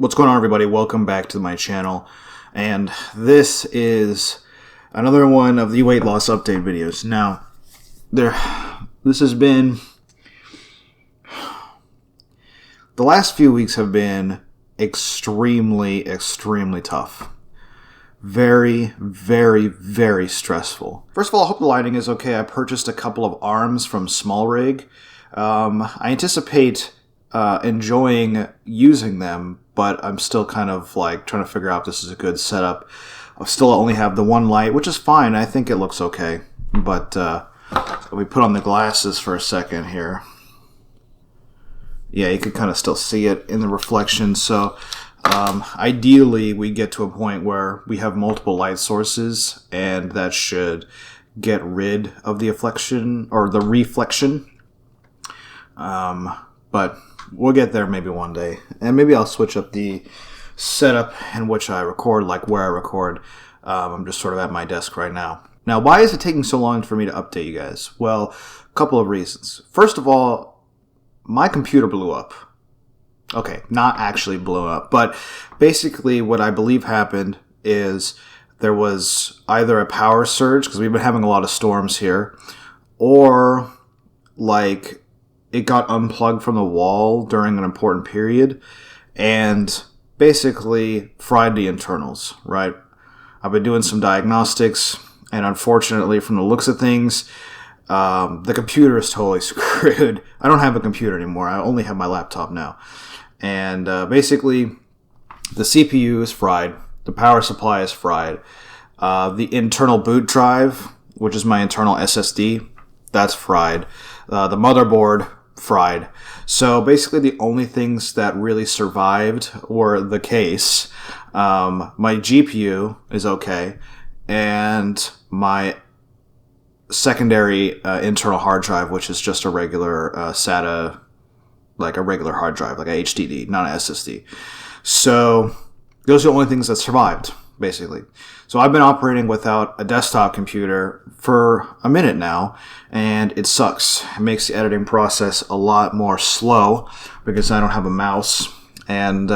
What's going on, everybody? Welcome back to my channel. And this is another one of the weight loss update videos. Now, this has been... The last few weeks have been extremely tough. Very, very stressful. First of all, I hope the lighting is okay. I purchased a couple of arms from Small Rig. I anticipate enjoying using them, but I'm still kind of like trying to figure out if this is a good setup. I still only have the one light, which is fine. I think it looks okay. But we put on the glasses for a second here. Yeah, you can kind of still see it in the reflection. So ideally, we get to a point where we have multiple light sources, and that should get rid of the reflection. But we'll get there maybe one day. And maybe I'll switch up the setup in which I record, like where I record. I'm just sort of at my desk right now. Now, why is it taking so long for me to update you guys? Well, a couple of reasons. First of all, my computer blew up. Okay, not actually blew up, but basically what I believe happened is there was either a power surge, because we've been having a lot of storms here, or like it got unplugged from the wall during an important period and basically fried the internals, right? I've been doing some diagnostics, and unfortunately, from the looks of things, the computer is totally screwed. I don't have a computer anymore. I only have my laptop now. And basically, the CPU is fried. The power supply is fried. The internal boot drive, which is my internal SSD, that's fried. The motherboard, fried. So basically, the only things that really survived were the case. My GPU is okay. And my secondary internal hard drive, which is just a regular SATA, like a regular hard drive, like a HDD, not an SSD. So those are the only things that survived, basically. So I've been operating without a desktop computer for a minute now, and it sucks. It makes the editing process a lot more slow because I don't have a mouse, and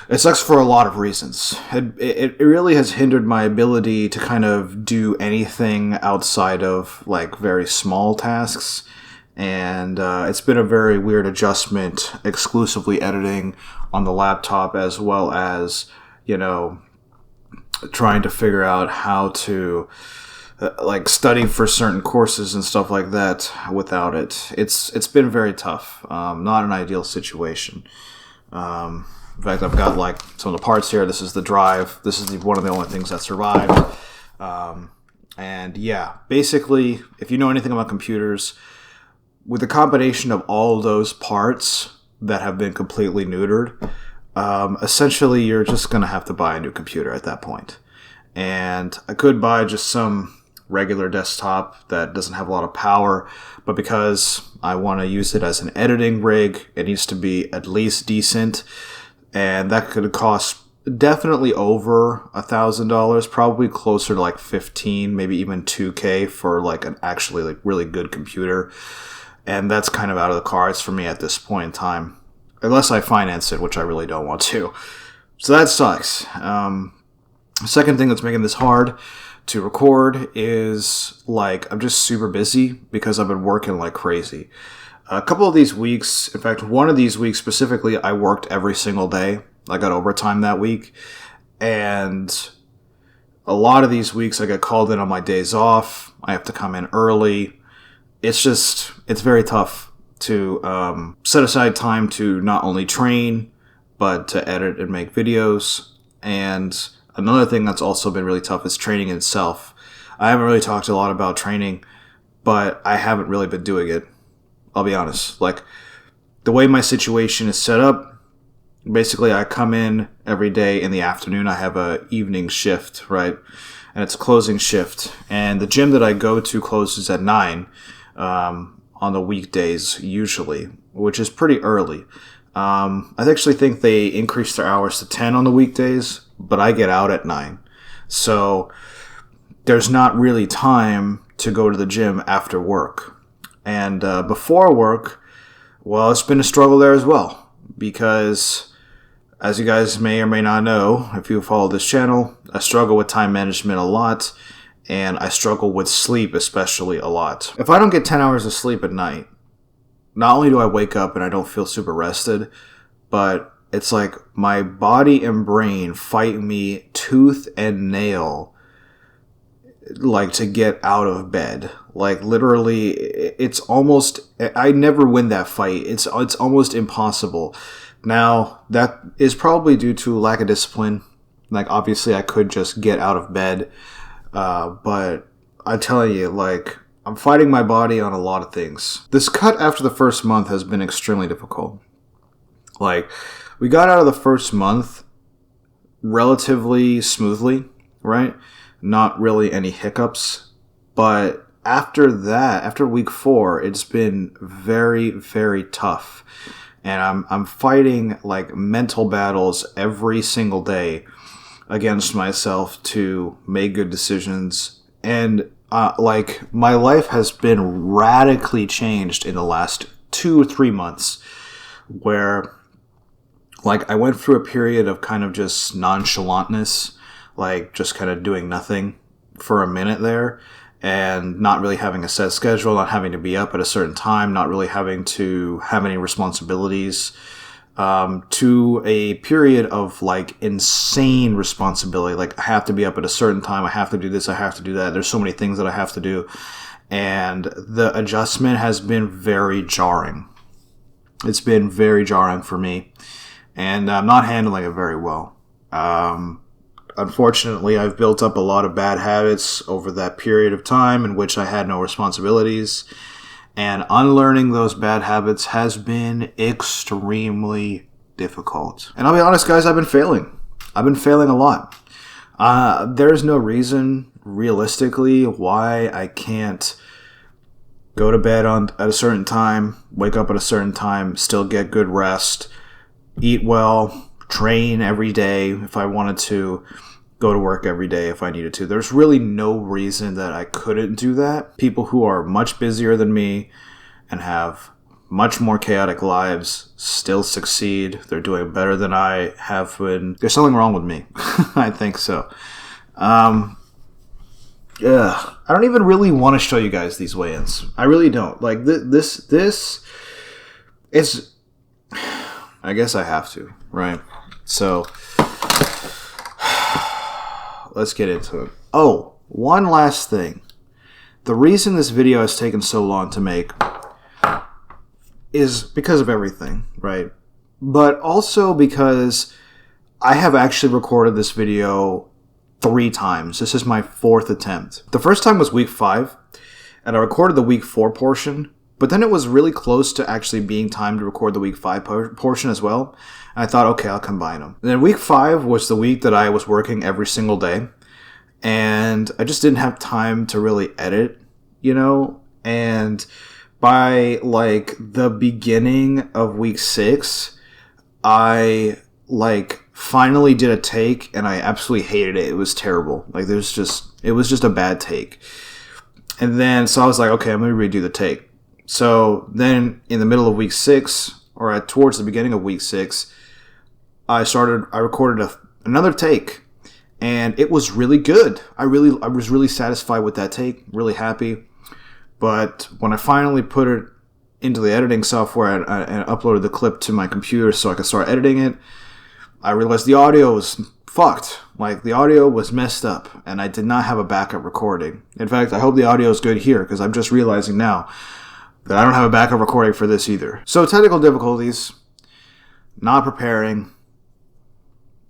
it sucks for a lot of reasons. It really has hindered my ability to kind of do anything outside of like very small tasks. And it's been a very weird adjustment exclusively editing on the laptop, as well as, you know, trying to figure out how to like study for certain courses and stuff like that without it. It's been very tough. Not an ideal situation. In fact, I've got like some of the parts here. This is the drive. This is one of the only things that survived. And yeah, basically, if you know anything about computers, with the combination of all of those parts that have been completely neutered, essentially you're just going to have to buy a new computer at that point. And I could buy just some regular desktop that doesn't have a lot of power, but because I want to use it as an editing rig, it needs to be at least decent. And that could cost definitely over $1,000, probably closer to like 15, maybe even $2,000 for like an actually like really good computer. And that's kind of out of the cards for me at this point in time, unless I finance it, which I really don't want to. So that sucks. Second thing that's making this hard to record is like I'm just super busy because I've been working like crazy. A couple of these weeks, in fact, one of these weeks specifically, I worked every single day. I got overtime that week. And a lot of these weeks I get called in on my days off. I have to come in early. It's very tough to set aside time to not only train, but to edit and make videos. And another thing that's also been really tough is training itself. I haven't really talked a lot about training, but I haven't really been doing it. I'll be honest. Like, the way my situation is set up, basically I come in every day in the afternoon. I have a evening shift, right? And it's a closing shift. And the gym that I go to closes at 9 on the weekdays usually, which is pretty early. I actually think they increased their hours to 10 on the weekdays, but I get out at 9. So there's not really time to go to the gym after work. And before work, well, it's been a struggle there as well, because As you guys may or may not know, if you follow this channel, I struggle with time management a lot, and I struggle with sleep especially a lot. If I don't get 10 hours of sleep at night, not only do I wake up and I don't feel super rested, but it's like my body and brain fight me tooth and nail, like, to get out of bed. Like, literally, it's almost, I never win that fight. It's almost impossible. Now, that is probably due to lack of discipline. Like, obviously, I could just get out of bed, but I tell you, like, I'm fighting my body on a lot of things. This cut after the first month has been extremely difficult. Like, we got out of the first month relatively smoothly, right? Not really any hiccups. But after that, after week 4, it's been very, very tough. And I'm fighting, like, mental battles every single day against myself to make good decisions. And, like, my life has been radically changed in the last 2 or 3 months, where, like, I went through a period of kind of just nonchalantness, like, just kind of doing nothing for a minute there, and not really having a set schedule, not having to be up at a certain time, not really having to have any responsibilities, to a period of, like, insane responsibility. Like, I have to be up at a certain time, I have to do this, I have to do that, there's so many things that I have to do, and the adjustment has been very jarring. It's been very jarring for me, and I'm not handling it very well. Unfortunately, I've built up a lot of bad habits over that period of time in which I had no responsibilities, and unlearning those bad habits has been extremely difficult. And I'll be honest, guys, I've been failing. I've been failing a lot. There's no reason, realistically, why I can't go to bed at a certain time, wake up at a certain time, still get good rest, eat well, train every day if I wanted to, go to work every day if I needed to. There's really no reason that I couldn't do that. People who are much busier than me and have much more chaotic lives still succeed. They're doing better than I have been. There's something wrong with me. I think so. Yeah, I don't even really want to show you guys these weigh-ins. I really don't. Like, this is, I guess I have to, right? So, let's get into it. Oh, one last thing. The reason this video has taken so long to make is because of everything, right? But also because I have actually recorded this video 3 times. This is my 4th attempt. The first time was week 5, and I recorded the week 4 portion, but then it was really close to actually being time to record the week 5 portion as well. And I thought, okay, I'll combine them. And then week 5 was the week that I was working every single day, and I just didn't have time to really edit, you know? And by, like, the beginning of week 6, I, like, finally did a take, and I absolutely hated it. It was terrible. Like, it was just a bad take. And then, so I was like, okay, I'm going to redo the take. So then in the middle of week 6, or towards the beginning of week 6, I recorded another take, and it was really good. I was really satisfied with that take, really happy. But when I finally put it into the editing software and uploaded the clip to my computer so I could start editing it, I realized the audio was fucked. Like, the audio was messed up, and I did not have a backup recording. In fact, I hope the audio is good here, because I'm just realizing now that I don't have a backup recording for this either. So, technical difficulties, not preparing.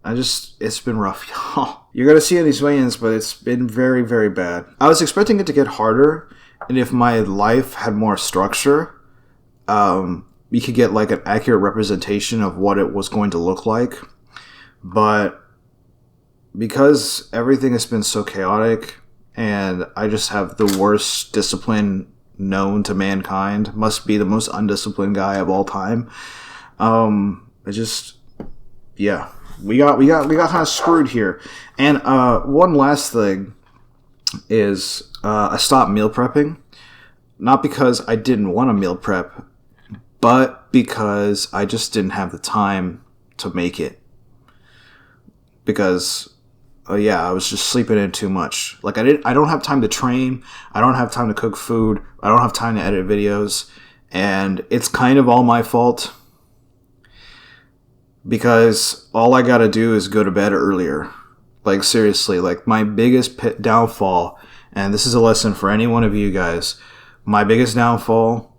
It's been rough, y'all. You're gonna see these weigh-ins, but it's been very, very bad. I was expecting it to get harder, and if my life had more structure, we could get, like, an accurate representation of what it was going to look like. But because everything has been so chaotic, and I just have the worst discipline known to mankind, must be the most undisciplined guy of all time. We got kind of screwed here. And one last thing is I stopped meal prepping, not because I didn't want to meal prep, but because I just didn't have the time to make it. because yeah, I was just sleeping in too much. Like I don't have time to train. I don't have time to cook food. I don't have time to edit videos. And it's kind of all my fault because all I got to do is go to bed earlier. Like seriously, like my biggest downfall, and this is a lesson for any one of you guys, my biggest downfall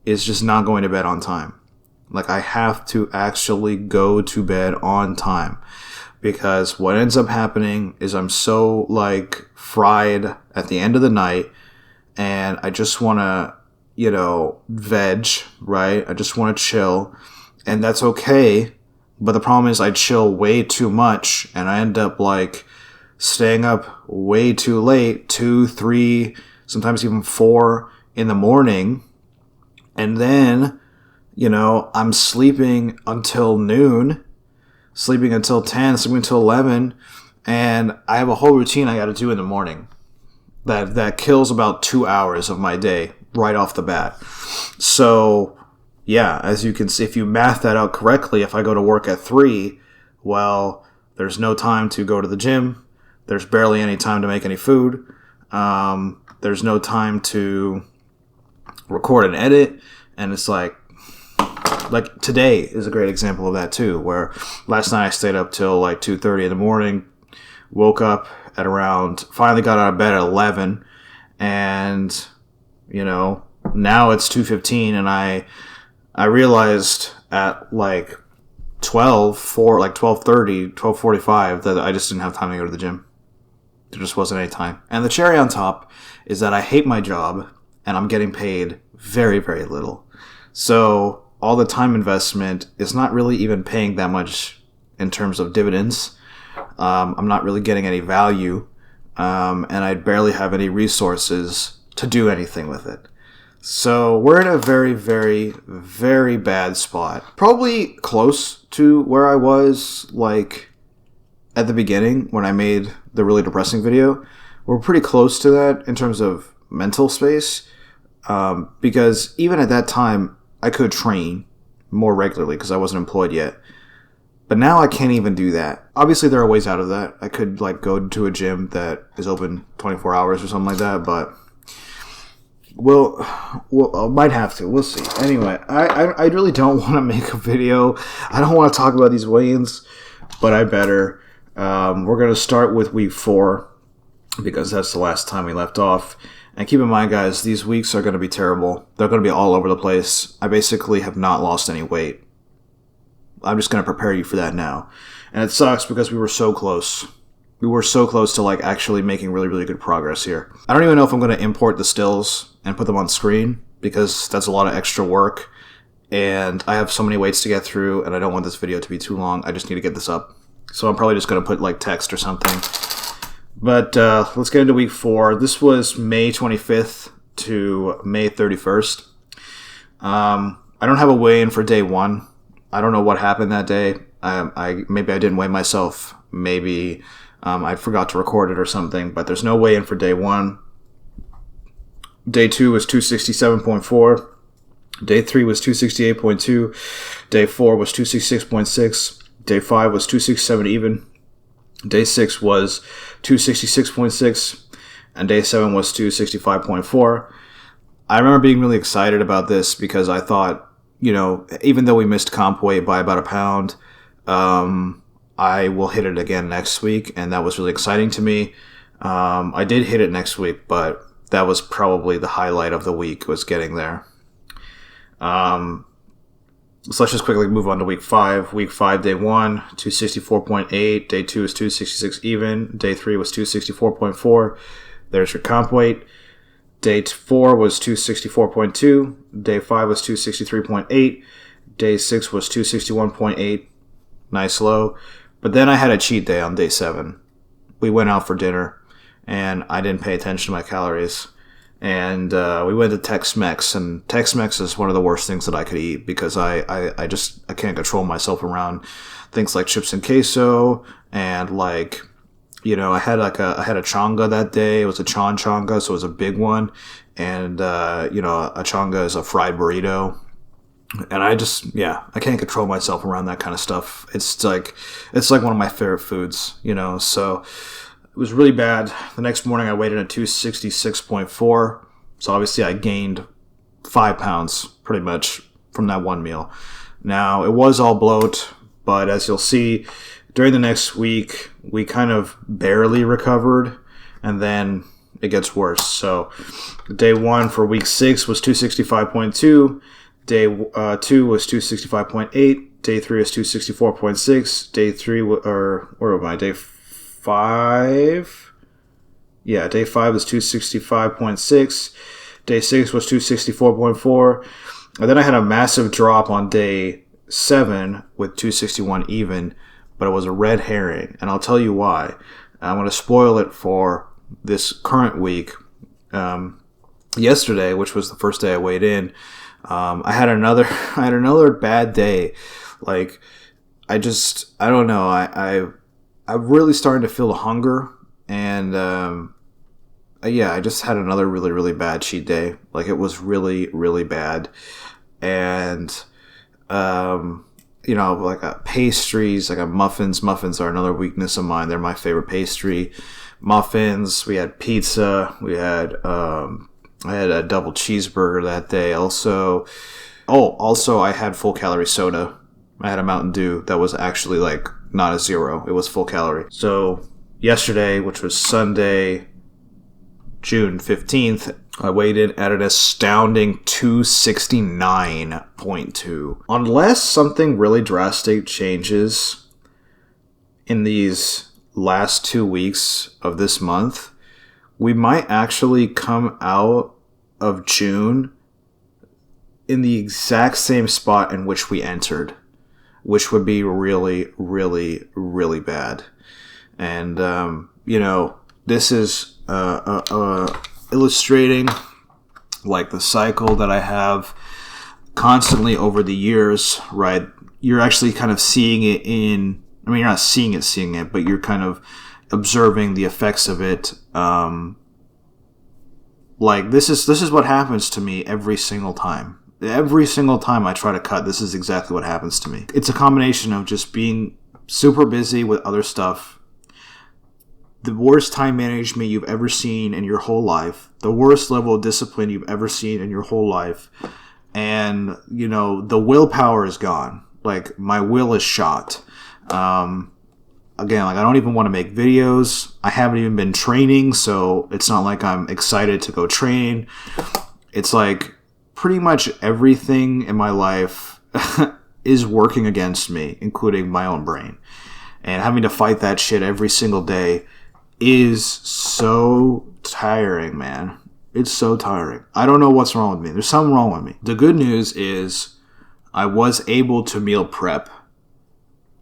is just not going to bed on time. Like I have to actually go to bed on time. Because what ends up happening is I'm so like fried at the end of the night and I just want to, veg, right? I just want to chill and that's okay. But the problem is I chill way too much and I end up like staying up way too late, 2, 3, sometimes even 4 in the morning. And then, I'm sleeping until noon. Sleeping until 10, sleeping until 11, and I have a whole routine I got to do in the morning that kills about 2 hours of my day right off the bat. So, yeah, as you can see, if you math that out correctly, if I go to work at 3, well, there's no time to go to the gym. There's barely any time to make any food. There's no time to record and edit, and it's like today is a great example of that too, where last night I stayed up till like 2:30 in the morning, woke up at finally got out of bed at 11, and now it's 2:15 and I realized at like 12:30, 12:45 that I just didn't have time to go to the gym. There just wasn't any time. And the cherry on top is that I hate my job and I'm getting paid very, very little. So all the time investment is not really even paying that much in terms of dividends. I'm not really getting any value, and I barely have any resources to do anything with it. So we're in a very, very, very bad spot. Probably close to where I was like at the beginning when I made the really depressing video. We're pretty close to that in terms of mental space, because even at that time, I could train more regularly because I wasn't employed yet. But now I can't even do that. Obviously, there are ways out of that. I could like go to a gym that is open 24 hours or something like that, but we'll might have to. We'll see. Anyway, I really don't want to make a video. I don't want to talk about these weigh-ins, but I better. We're going to start with week 4 because that's the last time we left off. And keep in mind, guys, these weeks are going to be terrible. They're going to be all over the place. I basically have not lost any weight. I'm just going to prepare you for that now. And it sucks because we were so close. We were so close to like actually making really, really good progress here. I don't even know if I'm going to import the stills and put them on screen because that's a lot of extra work. And I have so many weights to get through and I don't want this video to be too long. I just need to get this up. So I'm probably just going to put like text or something. But let's get into week 4. This was May 25th to May 31st. I don't have a weigh-in for day 1. I don't know what happened that day. Maybe I didn't weigh myself. Maybe I forgot to record it or something. But there's no weigh-in for day 1. Day 2 was 267.4. Day 3 was 268.2. Day 4 was 266.6. Day 5 was 267 even. Day 6 was 266.6, and day 7 was 265.4. I remember being really excited about this because I thought, even though we missed comp weight by about a pound, I will hit it again next week, and that was really exciting to me. I did hit it next week, but that was probably the highlight of the week, was getting there. So let's just quickly move on to week 5. Week 5, day 1, 264.8. Day 2 is 266 even. Day 3 was 264.4. There's your comp weight. Day 4 was 264.2. Day 5 was 263.8. Day 6 was 261.8. Nice low. But then I had a cheat day on day 7. We went out for dinner, and I didn't pay attention to my calories. And we went to Tex-Mex, and Tex-Mex is one of the worst things that I could eat because I can't control myself around things like chips and queso, and like, I had a chonga that day. It was a chonga, so it was a big one, and a chonga is a fried burrito And I just, yeah, I can't control myself around that kind of stuff. It's like one of my favorite foods, you know. So it was really bad. The next morning I weighed in at 266.4. So obviously I gained 5 pounds pretty much from that one meal. Now it was all bloat, but as you'll see, during the next week, we kind of barely recovered, and then it gets worse. So day 1 for week 6 was 265.2. Day 2 was 265.8. Day 3 was 264.6. Day 3, or where am I? Day 5? Yeah, day 5 was 265.6. Day 6 was 264.4. And then I had a massive drop on day 7 with 261 even, but it was a red herring. And I'll tell you why. I'm going to spoil it for this current week. Yesterday, which was the first day I weighed in, I had another bad day. Like, I don't know. I'm really starting to feel the hunger, and yeah, I just had another really, really bad cheat day. Like, it was really, really bad, and you know, like pastries, like muffins. Muffins are another weakness of mine. They're my favorite pastry. Muffins. We had pizza. We had I had a double cheeseburger that day. Also I had full calorie soda. I had a Mountain Dew that was actually like not a zero. It was full calorie. So yesterday, which was Sunday, June 15th, I weighed in at an astounding 269.2. Unless something really drastic changes in these last 2 weeks of this month, we might actually come out of June in the exact same spot in which we entered, which would be really, really, really bad. And, you know, this is illustrating like the cycle that I have constantly over the years, right? You're actually kind of seeing it you're not seeing it, but you're kind of observing the effects of it. Like, this is what happens to me every single time. Every single time I try to cut, this is exactly what happens to me. It's a combination of just being super busy with other stuff, the worst time management you've ever seen in your whole life, the worst level of discipline you've ever seen in your whole life, and, you know, the willpower is gone. Like, my will is shot. Again, like, I don't even want to make videos. I haven't even been training, so it's not like I'm excited to go train. It's like pretty much everything in my life is working against me, including my own brain. And having to fight that shit every single day is so tiring, man. It's so tiring. I don't know what's wrong with me. There's something wrong with me. The good news is I was able to meal prep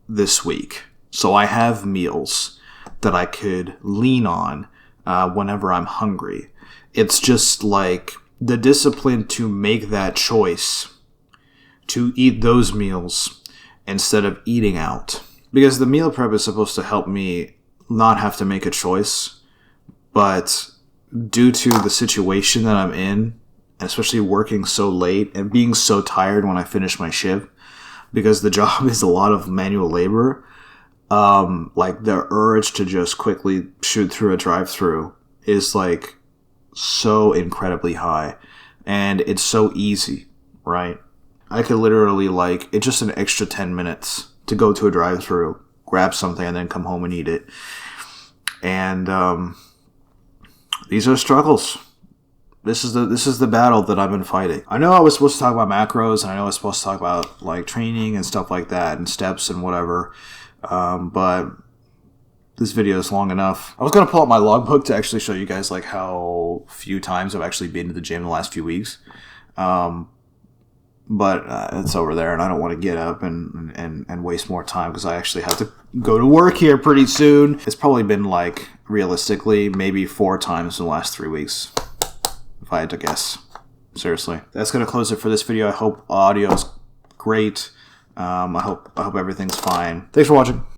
this week. So I have meals that I could lean on whenever I'm hungry. It's just like the discipline to make that choice to eat those meals instead of eating out. Because the meal prep is supposed to help me not have to make a choice. But due to the situation that I'm in, and especially working so late and being so tired when I finish my shift, because the job is a lot of manual labor, like the urge to just quickly shoot through a drive-through is like so incredibly high, and it's so easy, right? I could literally, like, it's just an extra 10 minutes to go to a drive-through, grab something, and then come home and eat it. And these are struggles. This is the battle that I've been fighting. I know I was supposed to talk about macros, and I know I was supposed to talk about like training and stuff like that, and steps and whatever. But this video is long enough. I was gonna pull up my logbook to actually show you guys like how few times I've actually been to the gym in the last few weeks. But it's over there, and I don't want to get up and waste more time because I actually have to go to work here pretty soon. It's probably been like, realistically, maybe 4 times in the last 3 weeks, if I had to guess. Seriously. That's going to close it for this video. I hope audio is great. I hope everything's fine. Thanks for watching.